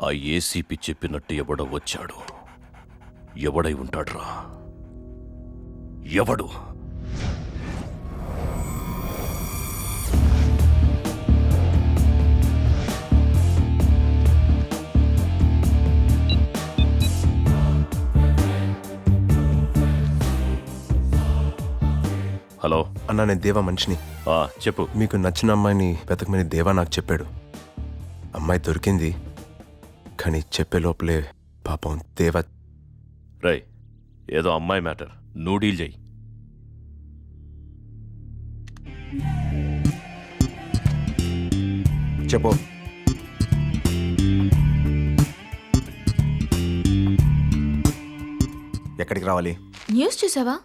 ఆ ఏసీపీ చెప్పినట్టు ఎవడో వచ్చాడు. ఎవడై ఉంటాడ్రా? ఎవడు? హలో అన్నా, నేను దేవా మనిషిని. చెప్పు. మీకు నచ్చిన అమ్మాయిని వెతకమని దేవా నాకు చెప్పాడు. అమ్మాయి దొరికింది, కానీ చెప్పే లోపలే పాపం దేవా. రై, ఏదో అమ్మాయి మ్యాటర్, నువ్వు డీల్ చెయ్యి. చెప్పు. ఎక్కడికి రావాలి? న్యూస్ చూసావా?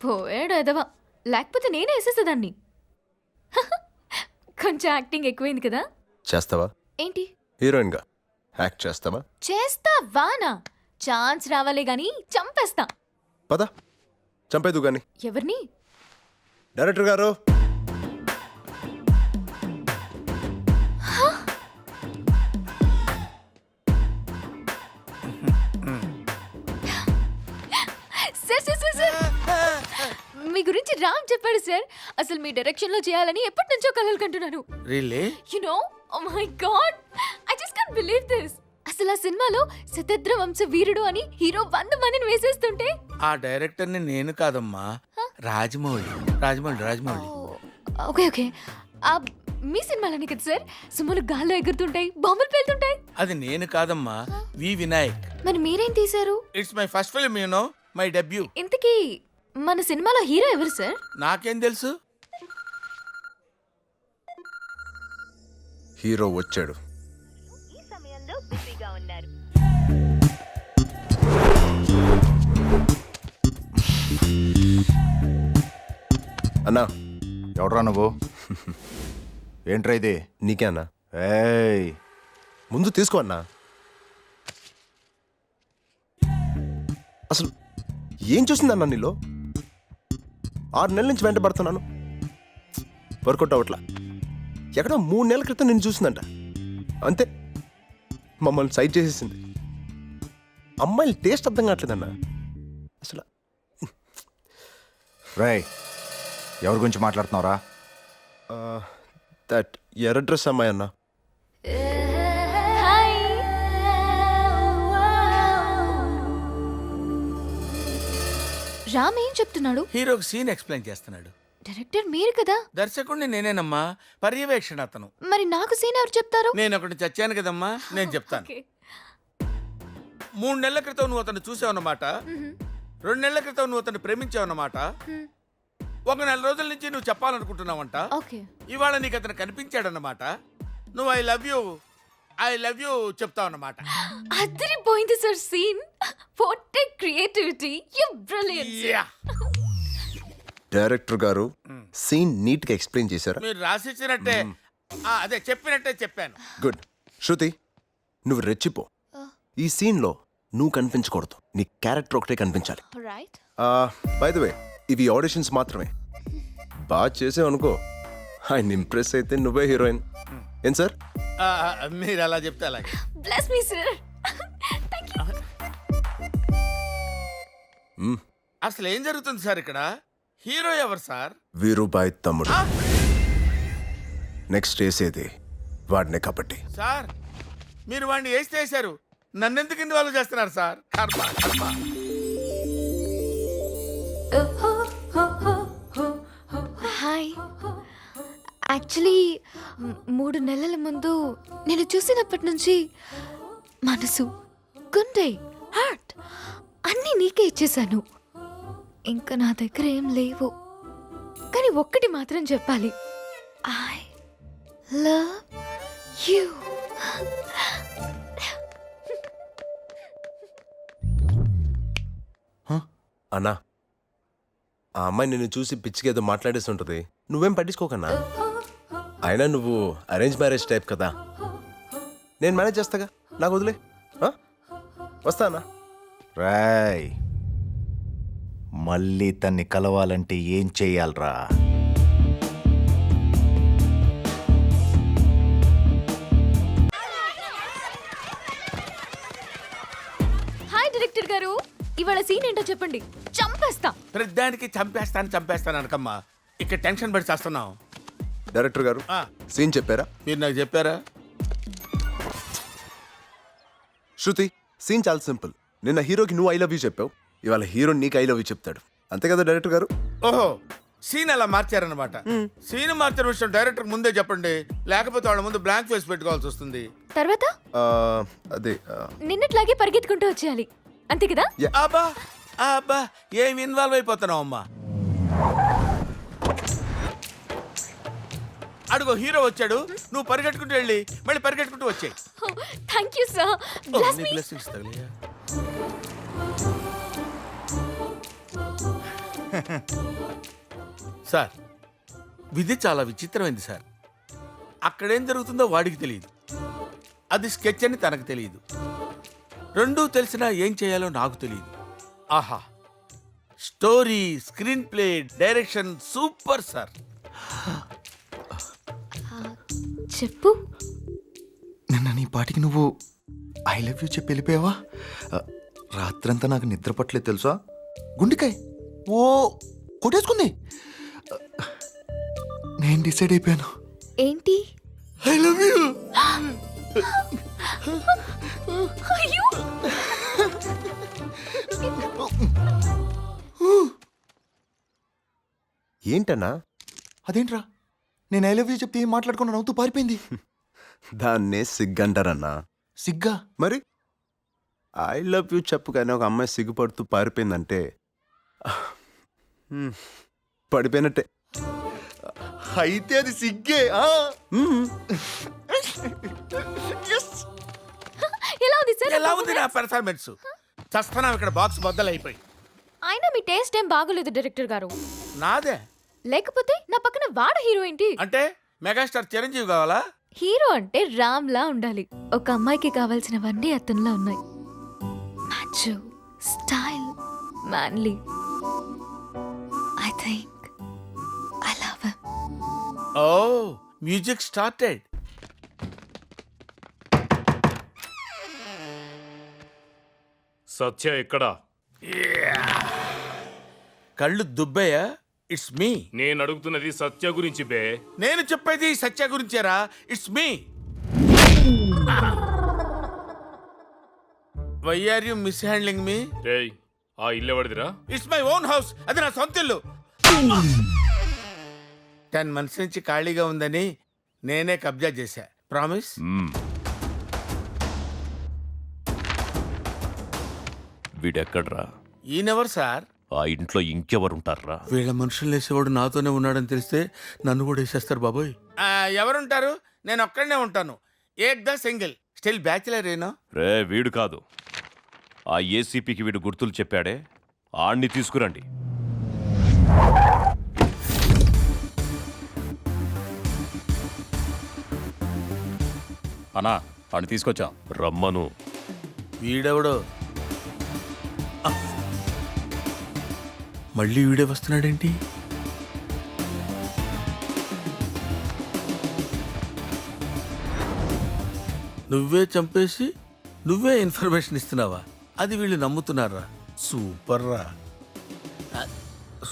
పోయాడు ఎదవా, లేకపోతే నేనే వేసేసేదాన్ని. కొంచెం యాక్టింగ్ ఎక్కువైంది కదా. చేస్తావా? ఏంటి? హీరోయిన్గా యాక్ట్ చేస్తావా? చేస్తావానా? ఛాన్స్ రావాలే గాని చంపేస్తా. పద, చంపేదు గాని. ఎవరిని? డైరెక్టర్ గారు. సార్ సార్ సార్ సార్, మీ గురించి రామ్ చెప్పాడు సార్. అసలు మీ డైరెక్షన్ లో చేయాలని ఎప్పటి నుంచో కలలు కంటున్నాను. Really? You know, oh my God, I just can't believe this. అసలు ఆ సినిమాలో శతద్ర వంశ వీరుడు అని హీరో 100 మందిని వేసేస్తుంటే ఆ డైరెక్టర్ని నేను కాదమ్మా, రాజమౌళి. రాజమౌళి. ఓకే ఓకే, మీ సినిమాలని కదా సార్ సుమ్ములు గాల్లో ఎగురుతుంటాయి, బాంబులు పేలుతుంటాయి. అది నేను కాదమ్మా, వి వినాయక్. మరి మీరేం తీశారు? It's my first film, you know, my debut. ఇంతకీ మన సినిమాలో హీరో ఎవరు సార్? నాకేం తెలుసు? హీరో వచ్చాడు. అన్నా. ఎవడ్రా నువ్వు? ఏంట్రా ఇది? నీకే అన్నా. ఏయ్, ముందు తీసుకో అన్నా. అసలు ఏం చూసిందన్నా నీలో? 6 నెలల నుంచి వెంట పడుతున్నాను, వర్కౌట్ అవట్లా. ఎక్కడో 3 నెలల క్రితం నేను చూసిందంట, అంతే మమ్మల్ని సైడ్ చేసేసింది. అమ్మాయిల టేస్ట్ అర్థం కావట్లేదన్నా అసలు. రేయ్, ఎవరి గురించి మాట్లాడుతున్నావురా? దట్ ఎర్ర డ్రెస్ అమ్మాయి అన్నా. రామ్ ఏం చెప్తున్నాడు? హీరోకి సీన్ ఎక్స్ప్లెయిన్ చేస్తున్నాడు. డైరెక్టర్ మీరు కదా. దర్శకుడిని నేనేనమ్మా, పర్యవేక్షణ అతను. మరి నాకు సీన్ ఎవరు చెప్తారు? నేను ఒకటి చచ్చాను కదమ్మా, నేను చెప్తాను. 3 నెలల క్రితం నువ్వు అతను చూసావన్నమాట. 2 నెలల క్రితం నువ్వు అతను ప్రేమించావన్నమాట. 1 నెల రోజుల నుంచి నువ్వు చెప్పాలనుకుంటున్నావంట. ఇవాళ నీకు అతను కనిపించాడన్నమాట. నువ్వు ఐ లవ్ యూ చెప్తావన్నమాట. అదిరిపోయింది sir scene. What a creativity, you brilliant. Director గారు సీన్ నీట్ గా ఎక్స్ప్లెయిన్ చేశారా? మీరు రాసిచ్చినట్టే, అదే చెప్పినట్టే చెప్పాను. గుడ్. శృతి, నువ్వు రెచ్చిపో. ఈ సీన్ లో నువ్వు కనిపించకూడదు, నీ క్యారెక్టర్ ఒకటే కనిపించాలి. రైట్. బై ద వే, ఇవి ఆడిషన్స్ మాత్రమే. బాగా చేసావు అనుకో, ఆయన ఇంప్రెస్ అయితే నువ్వే హీరోయిన్. ఏం సార్? మీరు అలా చెప్తే అలాగే. Bless me sir. థాంక్యూ. అసలు ఏం జరుగుతుంది సార్ ఇక్కడ? హీరో ఎవరు సార్? వీరుబాయ్ తమ్ముడు. నెక్స్ట్ వేసేది వాడినే కాబట్టి. సార్, మీరు వాడిని వేసి చేశారు, నన్నెందుకు ఇన్వాల్వ్ చేస్తున్నారు సార్? కర్మ కర్మ. హాయ్. యాక్చువల్లీ 3 నెలల ముందు నేను చూసినప్పటి నుంచి మనసు, గుండె, హార్ట్ అన్నీ నీకే ఇచ్చేశాను. ఇంకా నా దగ్గర ఏం లేవు, కానీ ఒక్కటి మాత్రం చెప్పాలి. I love you. అన్నా, ఆ అమ్మాయి నిన్ను చూసి పిచ్చికేదో మాట్లాడేసి ఉంటుంది, నువ్వేం పట్టించుకోకన్నా. అయినా నువ్వు అరేంజ్ మ్యారేజ్ టైప్ కదా, నేను మేనేజ్ చేస్తాగా, నాకు వదిలే. వస్తానా? రేయ్, మళ్ళీ తన్ని కలవాలంటే ఏం చెయ్యాలరా? గారు ఇవాళ సీన్ ఏంటో చెప్పండి, చంపేస్తా. ప్రతిదానికి చంపేస్తాను అనకమ్మా. ఇక్కడ టెన్షన్ పడి చేస్తున్నావు. డైరెక్టర్ గారు ఆ, సీన్ చెప్పారా? మీరు నాకు చెప్పారా? శృతి, సీన్ చాలా సింపుల్. నిన్న హీరోకి నువ్వు ఐ లవ్ యూ చెప్పావు, ఇవాళ హీరో నీకు ఐ లవ్ యూ చెప్తాడు. అంతే కదా డైరెక్టర్ గారు? ఓహో, సీన్ అలా మార్చారనమాట. సీన్ మార్చిన విషయం డైరెక్టర్ ముందే చెప్పండి, లేకపోతే వాళ్ళ ముందు బ్లాంక్ ఫేస్ పెట్టుకోవాల్సి వస్తుంది. తర్వాత ఆ, అదే నిన్నట్లాగే పరిగెత్తుకుంటూ వచ్చేయాలి, అంతే కదా? అబ్బా అబ్బా, ఏం ఇన్వాల్వ్ అయిపోతున్నావు అమ్మా. అడుగో హీరో వచ్చాడు, నువ్వు పరిగెట్టుకుంటూ వెళ్ళి మళ్ళీ పరిగెట్టుకుంటూ వచ్చాయి. Thank you sir. Bless me. Sir, విధి చాలా విచిత్రమైంది సార్. అక్కడేం జరుగుతుందో వాడికి తెలియదు, అది స్కెచ్ అని తనకు తెలియదు. రెండూ తెలిసినా ఏం చేయాలో నాకు తెలియదు. ఆహా, story, screen play, direction super sir. చెప్పు. నిన్న నీ పాటికి నువ్వు ఐ లవ్ యూ చెప్పి వెళ్ళిపోయావా? రాత్రంతా నాకు నిద్ర పట్టలేదు తెలుసా. గుండెకాయ ఓ కొట్టేసుకుంది. నేను డిసైడ్ అయిపోయాను. ఏంటి? I love you. అయ్యో, ఏంటన్నా? అదేంట్రా, నేను ఐ లవ్ యూ చెప్తే ఏం మాట్లాడుకున్నా నవ్వుతూ పారిపోయింది. దాన్నే సిగ్గంటారన్నా. సిగ్గా? మరి ఐ లవ్ యూ చెప్పు కానీ ఒక అమ్మాయి సిగ్గుపడుతూ పారిపోయిందంటే పడిపోయినట్టే. అయితే అది సిగ్గే. ఎలా ఉంది సార్? ఎలా ఉంది నా పెర్ఫార్మెన్స్? చస్తున్నాం ఇక్కడ, బాక్స్ బద్దలైపోయి. అయినా మీ టేస్ట్ ఏం బాగోలేదు డైరెక్టర్ గారు. నాదే? లేకపోతే నా పక్కన వాడు హీరో ఏంటి? అంటే మెగాస్టార్ చిరంజీవి కావాలా? హీరో అంటే రామ్ లా ఉండాలి. ఒక అమ్మాయికి కావాల్సినవన్నీ అతనిలో ఉన్నాయి. Macho, style, manly. I think I love him. Oh, music started. Satya ఎక్కడా? కళ్ళు దుబ్బయ్యా? It's me. నేను అడుగుతున్నది సత్య గురించి బే. నేను చెప్పేది సత్య గురించేరా. It's me. Why are you mishandling me? రేయ్, ఆ ఇల్లు ఎవరిదిరా? ఇట్స్ మై ఓన్ హౌస్, అది నా సొంత ఇల్లు. 10 months నుంచి ఖాళీగా ఉందని నేనే కబ్జా చేశా. ప్రామిస్? వీడెక్కడ్రా? ఈయనెవరు సార్? ఆ ఇంట్లో ఇంకెవరుంటారా? వీళ్ళ మనుషులు వేసేవాడు నాతోనే ఉన్నాడని తెలిస్తే నన్ను కూడా వేసేస్తారు బాబోయ్. ఎవరుంటారు? నేను ఒక్కడనే ఉంటాను. ఏక్ ద సింగిల్, స్టిల్ బ్యాచిలర్. ఏనో రే, వీడు కాదు. ఆ ఏసీపీకి వీడు గుర్తులు చెప్పాడే, ఆణ్ణి తీసుకురండి. అన్నా, ఆడిని తీసుకొచ్చాం. రమ్మను. వీడెవడో? మళ్ళీ వీడే వస్తున్నాడేంటి? నువ్వే చంపేసి నువ్వే ఇన్ఫర్మేషన్ ఇస్తున్నావా? అది వీళ్ళు నమ్ముతున్నారా? సూపర్ రా,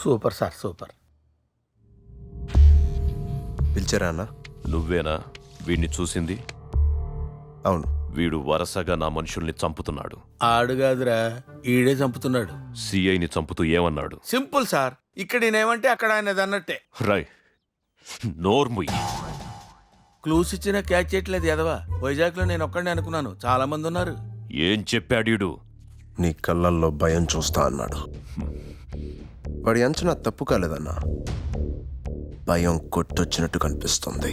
సూపర్ సార్, సూపర్. పిలిచారా అన్న? నువ్వేనా వీడిని చూసింది? అవును. వీడు వరసగా నా మనుషుల్ని చంపుతున్నాడు. ఆడుగాదురా, ఈడే చంపుతున్నాడు. సిఐని చంపుతూ ఏమన్నాడు? సింపుల్ సార్, ఇక్కడ నేనేమంటే అక్కడ ఆయనది అన్నట్టే. రై, నోర్ముయ్యి. క్లూస్ ఇచ్చినా క్యాచ్ చేయట్లేదు ఎదవా. వైజాగ్లో నేను ఒక్కడే అనుకున్నాను, చాలా మంది ఉన్నారు. ఏం చెప్పాడీడు? నీ కళ్ళల్లో భయం చూస్తా అన్నాడు. వాడి అంచనా తప్పు కాలేదన్నా. భయం కొట్టొచ్చినట్టు కనిపిస్తుంది.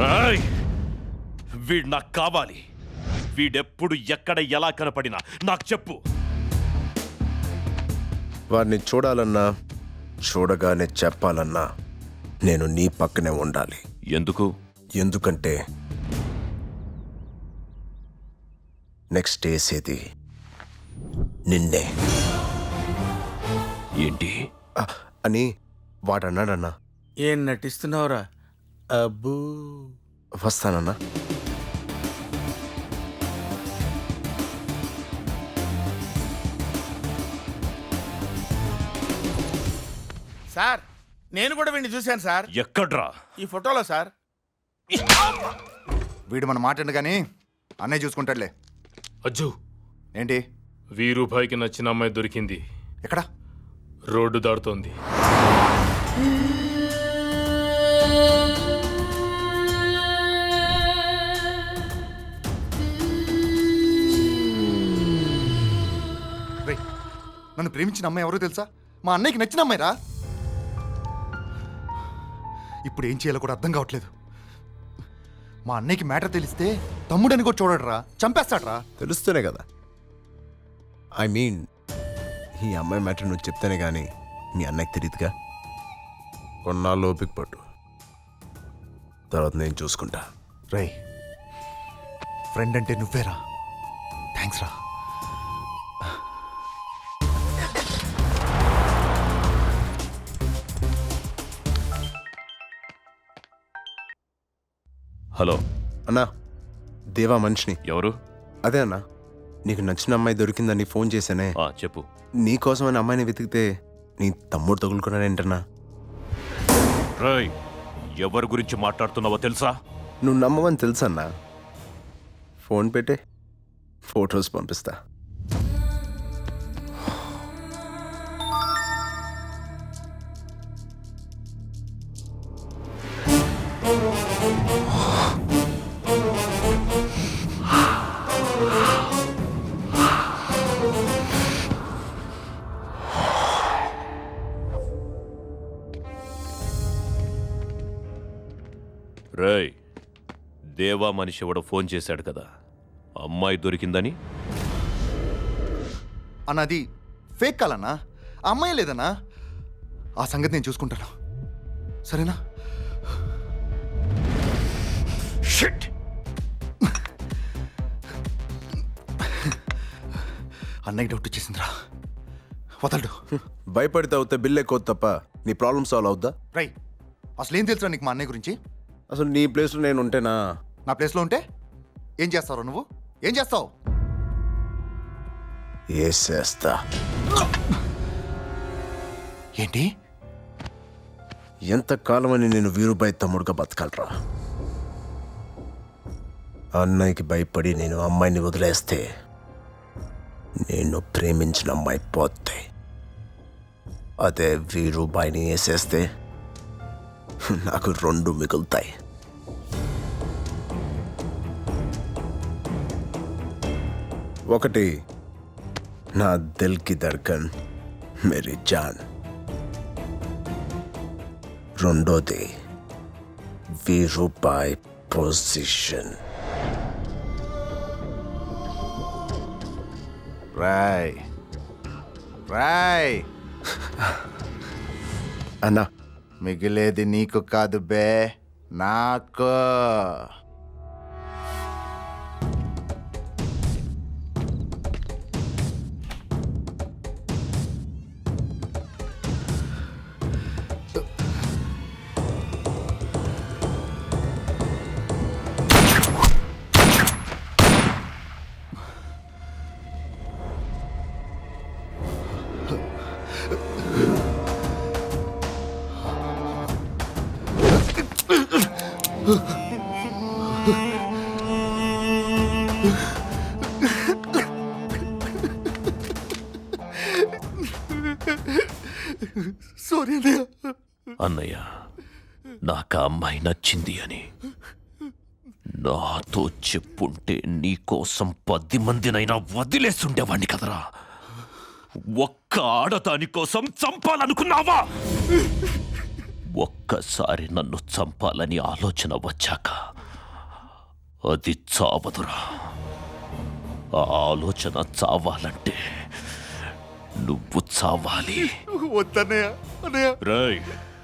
రాయ్, వీడు నాకు కావాలి. వీడెప్పుడు ఎక్కడ ఎలా కనపడినా నాకు చెప్పు. వాడిని చూడాలన్నా చూడగానే చెప్పాలన్నా నేను నీ పక్కనే ఉండాలి. ఎందుకు? ఎందుకంటే నెక్స్ట్ వేసేది నిన్నే. ఏంటి అని వాడన్నాడన్నా. ఏం నటిస్తున్నావురా? అబ్బూ, వస్తానన్నా. సార్ నేను కూడా వీడిని చూశాను సార్. ఎక్కడ్రా? ఈ ఫోటోలో సార్. వీడు మన మాట కానీ అన్నయ్య చూసుకుంటాడులే. అజ్జు, ఏంటి? వీరుభాయికి నచ్చిన అమ్మాయి దొరికింది. ఎక్కడ? రోడ్డు దాడుతోంది. రేయ్, నన్ను ప్రేమించిన అమ్మాయి ఎవరో తెలుసా? మా అన్నయ్యకి నచ్చిన అమ్మాయిరా. ఇప్పుడు ఏం చేయాలో కూడా అర్థం కావట్లేదు. మా అన్నయ్యకి మ్యాటర్ తెలిస్తే తమ్ముడని కూడా చూడడరా, చంపేస్తాడ్రా. తెలుస్తూనే కదా. ఐ మీన్ ఈ అమ్మాయి మ్యాటర్ నువ్వు చెప్తేనే కానీ మీ అన్నయ్యకి తెలియదుగా. కొన్నాళ్ళు ఓపిక పట్టు, తర్వాత నేను చూసుకుంటా. రేయ్, ఫ్రెండ్ అంటే నువ్వేరా. థ్యాంక్స్ రా. హలో అన్నా, దేవా మనిషిని. ఎవరు? అదే అన్నా, నీకు నచ్చిన అమ్మాయి దొరికిందని ఫోన్ చేశానే. చెప్పు. నీకోసమని అమ్మాయిని వెతికితే నీ తమ్ముడు తగులుకున్నాడేంటన్నా? రేయ్, ఎవరి గురించి మాట్లాడుతున్నావో తెలుసా? నువ్వు నమ్మవని తెలుసన్నా. ఫోన్ పెట్టే, ఫొటోస్ పంపిస్తా. రేయ్, దేవా మనిషి ఎవడో ఫోన్ చేశాడు కదా, అమ్మాయి దొరికిందని. అన్నది ఫేక్ కాలన్నా, ఆ అమ్మాయి లేదన్నా. ఆ సంగతి నేను చూసుకుంటాను, సరేనా? షిట్! అన్నయ్య డౌట్ వచ్చేసిందిరా, వదలడు. భయపడితే అవుతే బిల్ ఎక్కువ తప్ప నీ ప్రాబ్లమ్ సాల్వ్ అవుద్దా? రై, అసలు ఏం తెలుసురా నీకు మా అన్నయ్య గురించి? అసలు నీ ప్లేస్లో నేను ఉంటేనా? నా ప్లేస్లో ఉంటే ఏం చేస్తావు నువ్వు? ఏం చేస్తావు? ఏసేస్తా. ఏంటి? ఎంతకాలమని నేను వీరుబాయి తమ్ముడుగా బతకాలరా? అన్నయ్యకి భయపడి నేను అమ్మాయిని వదిలేస్తే నేను ప్రేమించిన అమ్మాయి పోతే, అదే వీరుబాయిని వేసేస్తే నాకు 2 మిగులుతాయి. ఒకటి నా దిల్ కి ధడ్కన్ మేరీ జాన్, రెండోది వీరుబాయి పొజిషన్. రాయ్ రాయ్, అన్నా, మిగిలేది నీకు కాదు బే, నాకు. సారీ అన్నయ్య. అన్నయ్య, నాకు ఆ అమ్మాయి నచ్చింది అని నాతో చెప్పుంటే నీకోసం 10 మందినైనా వదిలేస్తుండేవాణ్ణి కదరా. ఒక్క ఆడదాని కోసం చంపాలనుకున్నావా? ఒక్కసారి నన్ను చంపాలని ఆలోచన వచ్చాక అది చావదురా. ఆ ఆలోచన చావాలంటే నువ్వు చావాలి. వద్దన్నయ్య, అన్నయ్య రేయ్,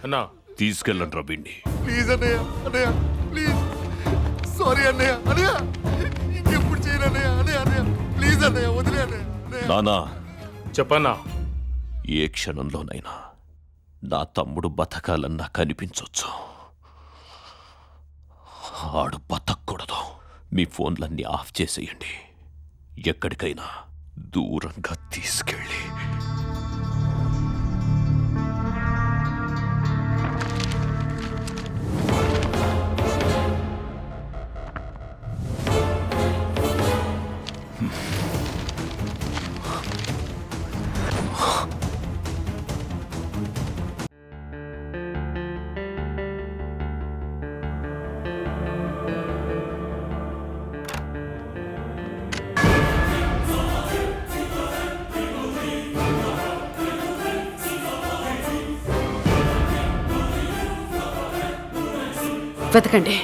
అన్నా, తీసుకెళ్ళండ్రా వీణ్ణి. ప్లీజ్ అన్నయ్య, అన్నయ్య ప్లీజ్. సారీ అన్నయ్య, అన్నయ్య ఇంకెప్పుడు చేయను అన్నయ్య, అన్నయ్య అన్నయ్య ప్లీజ్ అన్నయ్య, వదిలే అన్నయ్య. నానా, చెప్పన్నా. ఏ క్షణంలోనైనా నా తమ్ముడు బతకాలన్నా కనిపించొచ్చు, ఆడు బతకూడదు. మీ ఫోన్లన్నీ ఆఫ్ చేసేయండి. ఎక్కడికైనా దూరంగా తీసుకెళ్ళి వెతకండి.